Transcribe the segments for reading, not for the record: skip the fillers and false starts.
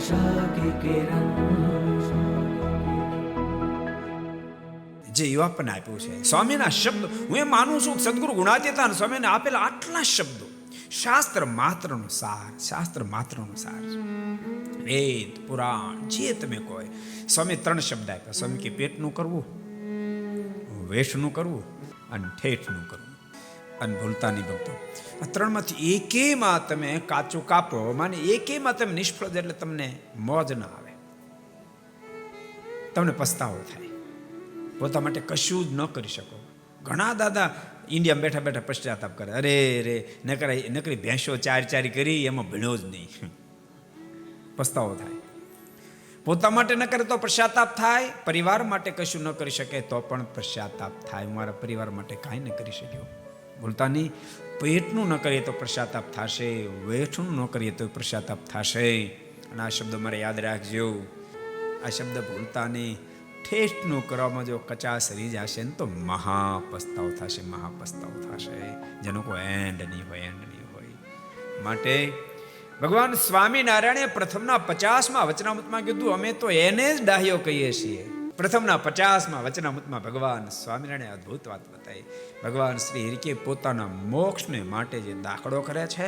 आशा की किरण। જે યુવાપને આપ્યું છે સ્વામીના શબ્દ, હું એ માનું છું સદગુરુ ગુણાતીતાન સ્વામીને આપેલા આટલા શબ્દો શાસ્ત્ર માત્રનો સાર, શાસ્ત્ર માત્રનો સાર છે. વેદ પુરાણ જે તમે કહો, સ્વામી 3 શબ્દ આપ્યા. સ્વામી કે પેટનું કરવું, વેશનું કરવું અને ઠેઠનું કરવું. અને ભૂલતા નહીં ભક્તો, આ 3માંથી એકેયમાં તમે કાચું કાપો, માને એકેયમાં તમે નિષ્ફળ એટલે તમને મોજ ના આવે, તમને પસ્તાવો થાય, પોતા માટે કશું જ ન કરી શકો. ઘણા દાદા ઇન્ડિયામાં બેઠા બેઠા પશ્ચાતાપ કરે, અરે રે નકરી ભેંસો ચારી કરી એમાં ભણ્યો જ નહીં, પસ્તાવો થાય. પોતા માટે ન કરે તો પશ્ચાતાપ થાય, પરિવાર માટે કશું ન કરી શકે તો પણ પશ્ચાતાપ થાય. મારા પરિવાર માટે કાંઈ ન કરી શક્યો. ભૂલતા નહીં, પેટનું ન કરીએ તો પશ્ચાતાપ થશે, વેઠનું ન કરીએ તો પશ્ચાતાપ થશે. અને આ શબ્દો મારે યાદ રાખજો. આ શબ્દ ભૂલતા નહીં. ઠેઠનું કરવામાં જો કચાશ રહી જશે ને તો મહા પસ્તાવો થશે, મહા પસ્તાવો થશે, જેનો કોઈ એન્ડ નહીં હોય, એન્ડ નહીં હોય. માટે ભગવાન સ્વામિનારાયણે પ્રથમના 50માં વચનામૃતમાં કીધું, અમે તો એને જ ડાહ્યો કહીએ છીએ. પ્રથમના 50માં વચનામૃતમાં ભગવાન સ્વામિનારાયણે અદ્ભુત વાત બતાવી. ભગવાન શ્રી હરિકે પોતાના મોક્ષને માટે જે દાખલો કરે છે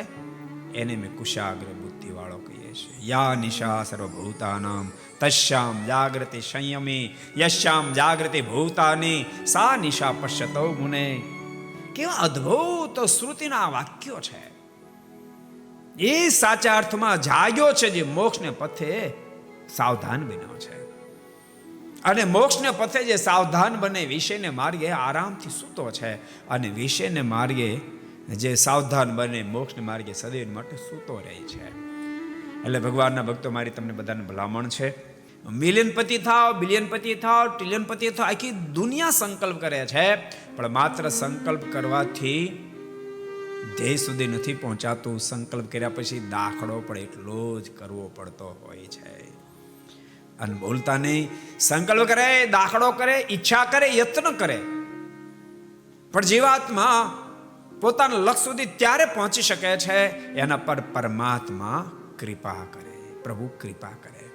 એને મેં કુશાગ્ર બુદ્ધિ વાળો કહીએ છીએ. યા નિશા સર્વભૂતાનામ તસ્યામ જાગ્રતિ સંયમી યશ્યામ જાગ્રતિ ભૂતાની સા નિશા પશ્યતો મુને. કેવા અદ્ભુત શ્રુતિના વાક્યો છે. એ સાચા અર્થમાં જાગ્યો છે જે મોક્ષને પથે સાવધાન બન્યો છે. અને મોક્ષને પથે જે સાવધાન બને, વિષયને માર્ગે આરામથી સૂતો છે. અને વિષયને માર્ગે જે સાવધાન બને, મોક્ષને માર્ગે સદૈવ માટે સૂતો રહે છે. એટલે ભગવાનના ભક્તો, મારી તમને બધાને ભલામણ છે, મિલિયનપતિ થાવ, બિલિયનપતિ થાવ, ટ્રિલિયનપતિ થાવ, આખી દુનિયા સંકલ્પ કરે છે, પણ માત્ર સંકલ્પ કરવાથી ધ્યેય સુધી નથી પહોંચાતું. સંકલ્પ કર્યા પછી દાખલો પણ એટલો જ કરવો પડતો હોય છે. અને બોલતા નહીં, સંકલ્પ કરે, દાખલો કરે, ઈચ્છા કરે, યત્ન કરે, પણ જીવાત્મા પોતાના લક્ષ્ય સુધી ત્યારે પહોંચી શકે છે એના પર પરમાત્મા કૃપા કરે, પ્રભુ કૃપા કરે.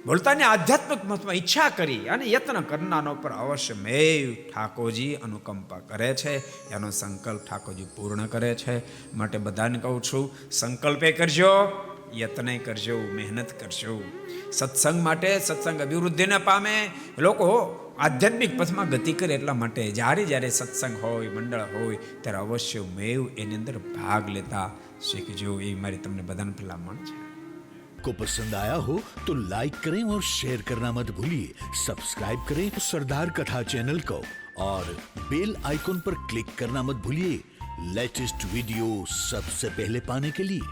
બોલતાની આધ્યાત્મિક મહત્વમાં ઈચ્છા કરી અને યત્ન કરનારનો પર અવશ્ય મેવ ઠાકોરજી અનુકંપા કરે છે. એનો સંકલ્પ ઠાકોરજી પૂર્ણ કરે છે. માટે બધાને કહું છું, સંકલ્પે કરજો, યત્ને કરજો, મહેનત કરજો. સત્સંગ માટે, સત્સંગ અભિવૃદ્ધિને પામે, લોકો આધ્યાત્મિક પથમાં ગતિ કરે. એટલા માટે જ્યારે સત્સંગ હોય, મંડળ હોય, ત્યારે અવશ્ય મેવ એની અંદર ભાગ લેતા શીખજો. એ મારી તમને બધાને ભલામણ છે. को पसंद आया हो तो लाइक करें और शेयर करना मत भूलिए. सब्सक्राइब करें सरदार कथा चैनल को और बेल आइकॉन पर क्लिक करना मत भूलिए लेटेस्ट वीडियो सबसे पहले पाने के लिए.